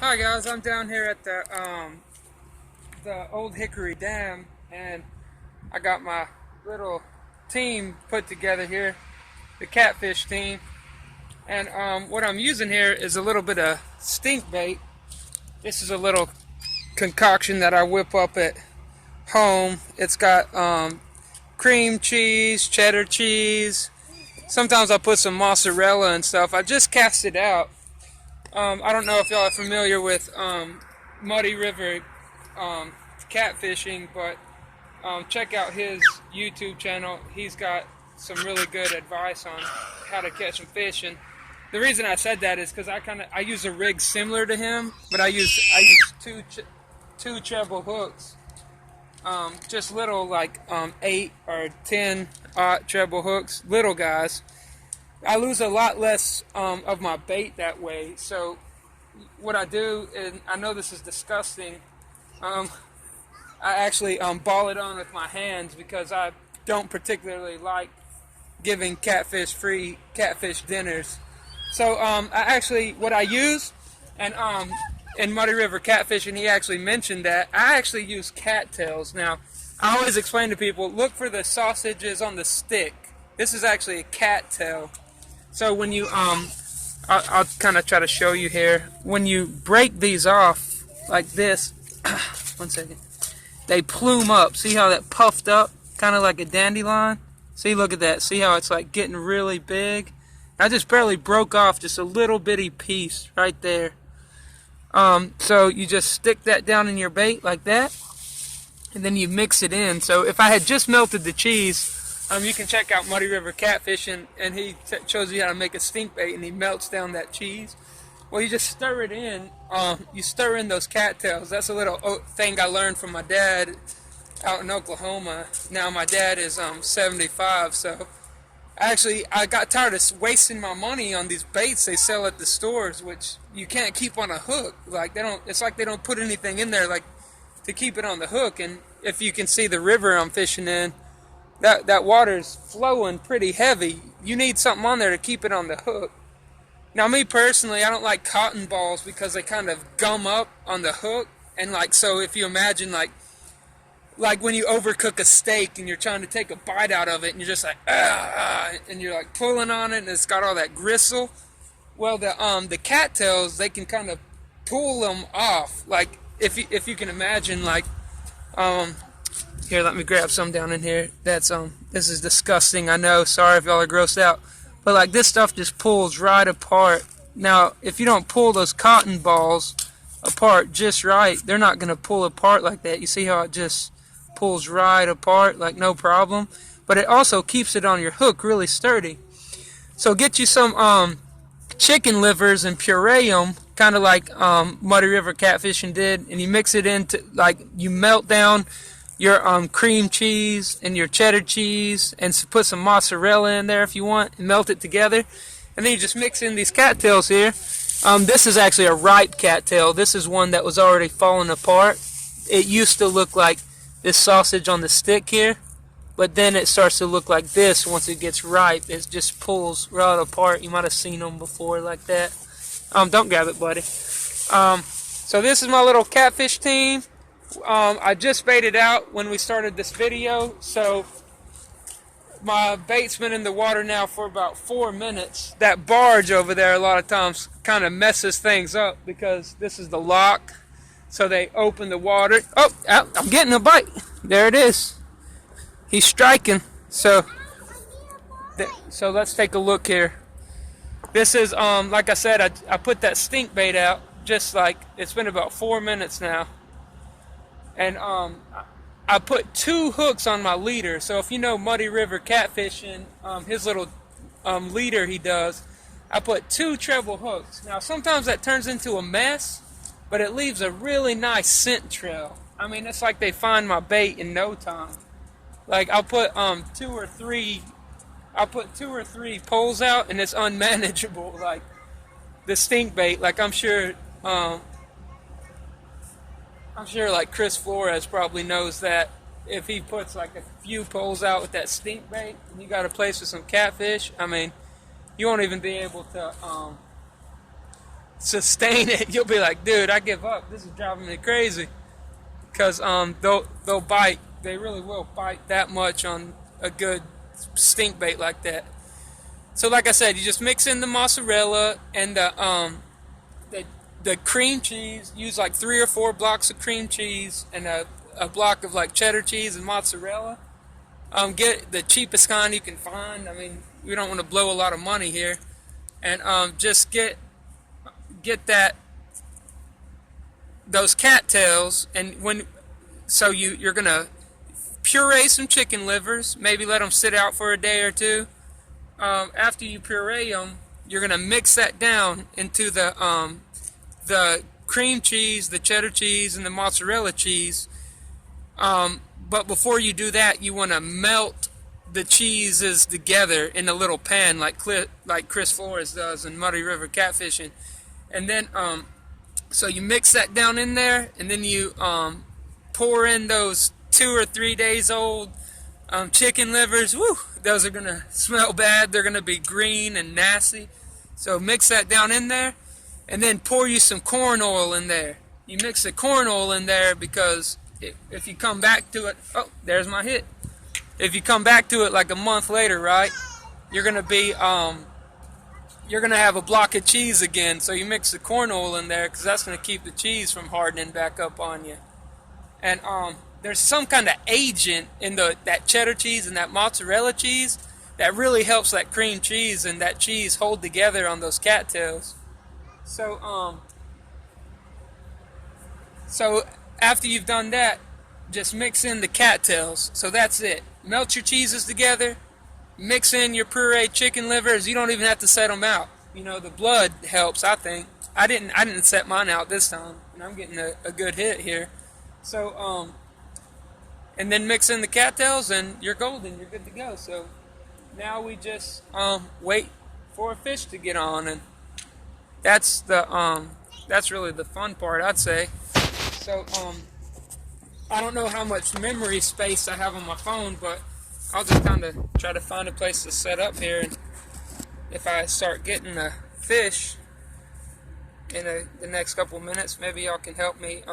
Hi guys, I'm down here at the Old Hickory Dam, and I got my little team put together here, the catfish team. And what I'm using here is a little bit of stink bait. This is a little concoction that I whip up at home. It's got cream cheese, cheddar cheese. Sometimes I put some mozzarella and stuff. I just cast it out. I don't know if y'all are familiar with Muddy River catfishing, but check out his YouTube channel. He's got some really good advice on how to catch some fish. And the reason I said that is because I use a rig similar to him, but I use two treble hooks, just little like 8 or 10 treble hooks, little guys. I lose a lot less of my bait that way. So what I do, and I know this is disgusting, I actually ball it on with my hands because I don't particularly like giving catfish free catfish dinners. So what I use, and in Muddy River Catfishing, he actually mentioned that I actually use cattails. Now, I always explain to people, look for the sausages on the stick. This is actually a cattail. So when you, I'll kind of try to show you here. When you break these off like this, one second, they plume up. See how that puffed up, kind of like a dandelion? See, look at that. See how it's like getting really big? I just barely broke off just a little bitty piece right there. So you just stick that down in your bait like that, and then you mix it in. So if I had just melted the cheese, you can check out Muddy River Catfishing, and he shows you how to make a stink bait, and he melts down that cheese. Well, you just stir it in. You stir in those cattails. That's a little thing I learned from my dad out in Oklahoma. Now my dad is 75, so I got tired of wasting my money on these baits they sell at the stores, which you can't keep on a hook. Like it's like they don't put anything in there like to keep it on the hook. And if you can see the river I'm fishing in, that water's flowing pretty heavy. You need something on there to keep it on the hook. Now, me personally, I don't like cotton balls because they kind of gum up on the hook. And so if you imagine like when you overcook a steak and you're trying to take a bite out of it and you're just like, and you're like pulling on it and it's got all that gristle. Well, the cattails, they can kind of pull them off. Like if you can imagine, like here, let me grab some down in here. That's this is disgusting, I know. Sorry if y'all are grossed out. But like this stuff just pulls right apart. Now, if you don't pull those cotton balls apart just right, they're not going to pull apart like that. You see how it just pulls right apart like no problem? But it also keeps it on your hook really sturdy. So get you some chicken livers and puree them, kind of like Muddy River Catfishing did, and you mix it into, like, you melt down your cream cheese and your cheddar cheese and put some mozzarella in there if you want and melt it together, and then you just mix in these cattails here. This is actually a ripe cattail. This is one that was already falling apart. It used to look like this sausage on the stick here, but then it starts to look like this once it gets ripe. It just pulls right apart. You might have seen them before like that. Don't grab it, buddy. So this is my little catfish team. I just baited out when we started this video, so my bait's been in the water now for about 4 minutes. That barge over there a lot of times kind of messes things up because this is the lock, so they open the water. Oh, I'm getting a bite. There it is. He's striking. So let's take a look here. This is, like I said, I put that stink bait out just like, it's been about 4 minutes now. And I put 2 hooks on my leader. So if you know Muddy River Catfishing, his little leader he does, I put 2 treble hooks. Now sometimes that turns into a mess, but it leaves a really nice scent trail. I mean, it's like they find my bait in no time. Like I'll put 2 or 3 poles out and it's unmanageable. Like the stink bait, like I'm sure like Chris Flores probably knows that if he puts like a few poles out with that stink bait and you got a place with some catfish, I mean, you won't even be able to sustain it, you'll be like, dude, I give up. This is driving me crazy. Because they'll bite. They really will bite that much on a good stink bait like that. So like I said, you just mix in the mozzarella and the cream cheese. Use like 3 or 4 blocks of cream cheese and a block of like cheddar cheese and mozzarella. Get the cheapest kind you can find. I mean, we don't want to blow a lot of money here, and just get those cattails, and you're gonna puree some chicken livers. Maybe let them sit out for a day or two. After you puree them, you're gonna mix that down into the cream cheese, the cheddar cheese, and the mozzarella cheese. But before you do that, you want to melt the cheeses together in a little pan, like Chris Flores does in Muddy River Catfishing. And then, so you mix that down in there, and then you pour in those 2 or 3 days old chicken livers. Woo! Those are gonna smell bad. They're gonna be green and nasty. So mix that down in there, and then pour you some corn oil in there. You mix the corn oil in there because if you come back to it, oh, there's my hit. If you come back to it like a month later, right, you're gonna have a block of cheese again. So you mix the corn oil in there because that's gonna keep the cheese from hardening back up on you. And there's some kind of agent in that cheddar cheese and that mozzarella cheese that really helps that cream cheese and that cheese hold together on those cattails. So after you've done that, just mix in the cattails. So that's it. Melt your cheeses together. Mix in your pureed chicken livers. You don't even have to set them out. You know, the blood helps, I think. I didn't set mine out this time, and I'm getting a good hit here. So and then mix in the cattails, and you're golden. You're good to go. So now we just wait for a fish to get on, and that's really the fun part, I'd say. So I don't know how much memory space I have on my phone, but I'll just kind of try to find a place to set up here, and if I start getting a fish in the next couple of minutes, maybe y'all can help me.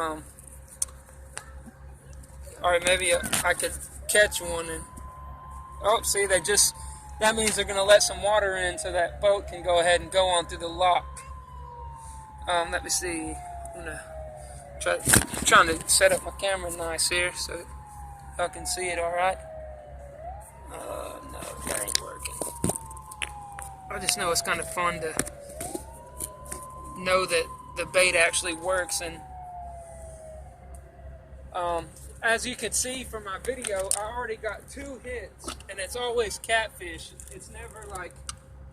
Alright, maybe I could catch one, and oh, see, that means they're going to let some water in so that boat can go ahead and go on through the lock. Let me see. I'm trying to set up my camera nice here so y'all can see it alright. No, that ain't working. I just know it's kind of fun to know that the bait actually works, and as you can see from my video, I already got 2 hits, and it's always catfish. It's never like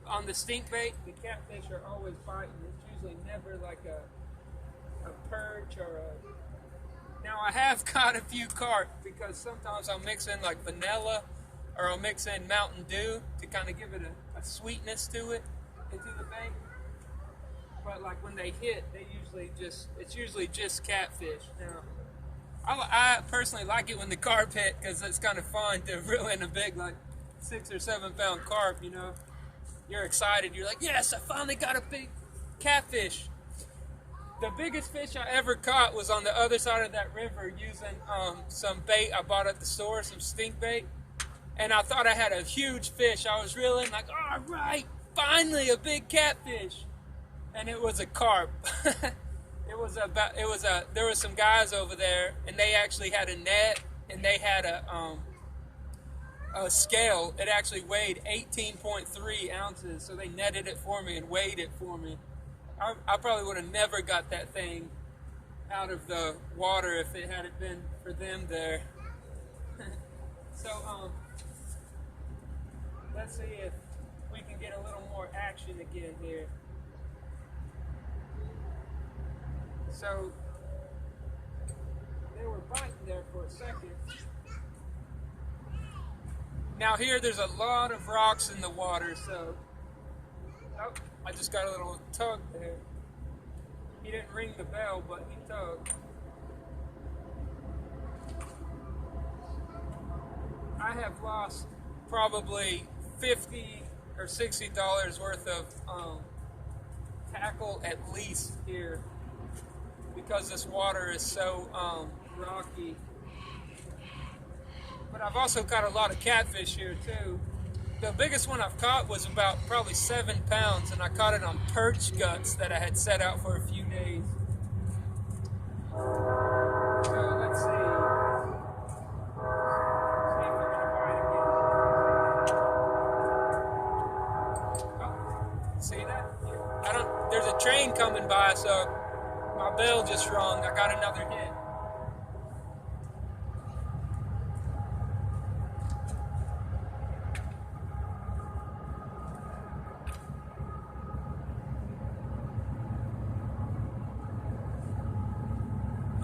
on the stink bait. The catfish are always biting. It's usually never like a perch or Now I have got a few carp because sometimes I'll mix in like vanilla or I'll mix in Mountain Dew to kind of give it a sweetness to it into the bait. But like when they hit, it's usually just catfish. Now I personally like it when the carp hit because it's kind of fun to reel in a big like 6 or 7 pound carp. You know, you're excited. You're like, yes, I finally got a big catfish. The biggest fish I ever caught was on the other side of that river using some bait I bought at the store, some stink bait. And I thought I had a huge fish. I was reeling like, all right, finally a big catfish. And it was a carp. There was some guys over there, and they actually had a net, and they had a scale. It actually weighed 18.3 ounces, so they netted it for me and weighed it for me. I probably would have never got that thing out of the water if it hadn't been for them there. So let's see if we can get a little more action again here. So they were biting there for a second. Now here there's a lot of rocks in the water, so oh, I just got a little tug there. He didn't ring the bell, but he tugged. I have lost probably $50 or $60 worth of tackle at least here because this water is so rocky. But I've also caught a lot of catfish here too. The biggest one I've caught was about probably 7 pounds, and I caught it on perch guts that I had set out for a few days. So let's see. See if we're gonna bite again. Oh, see that? I don't. There's a train coming by, so my bell just rung. I got another hit.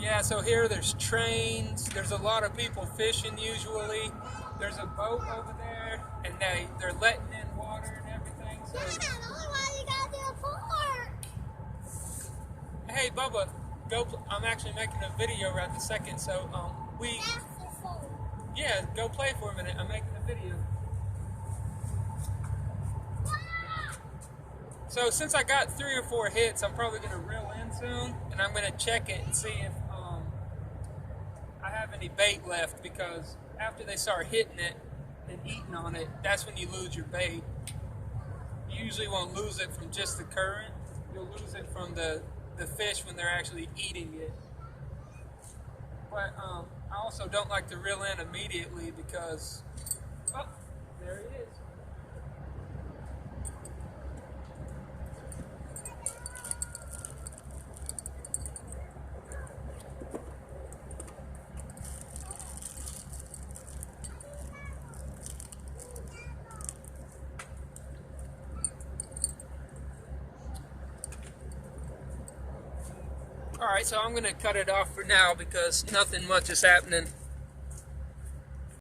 Yeah, so here there's trains, there's a lot of people fishing usually. There's a boat over there, and they're letting in water and everything. So. Yeah, that's why you gotta do a park. Hey, Bubba, I'm actually making a video right this second, so yeah, go play for a minute. I'm making a video. So since I got 3 or 4 hits, I'm probably gonna reel in soon, and I'm gonna check it and see if I have any bait left, because after they start hitting it and eating on it, that's when you lose your bait. You usually won't lose it from just the current. You'll lose it from the fish when they're actually eating it. But I also don't like to reel in immediately because, oh, there it is. Alright, so I'm going to cut it off for now because nothing much is happening.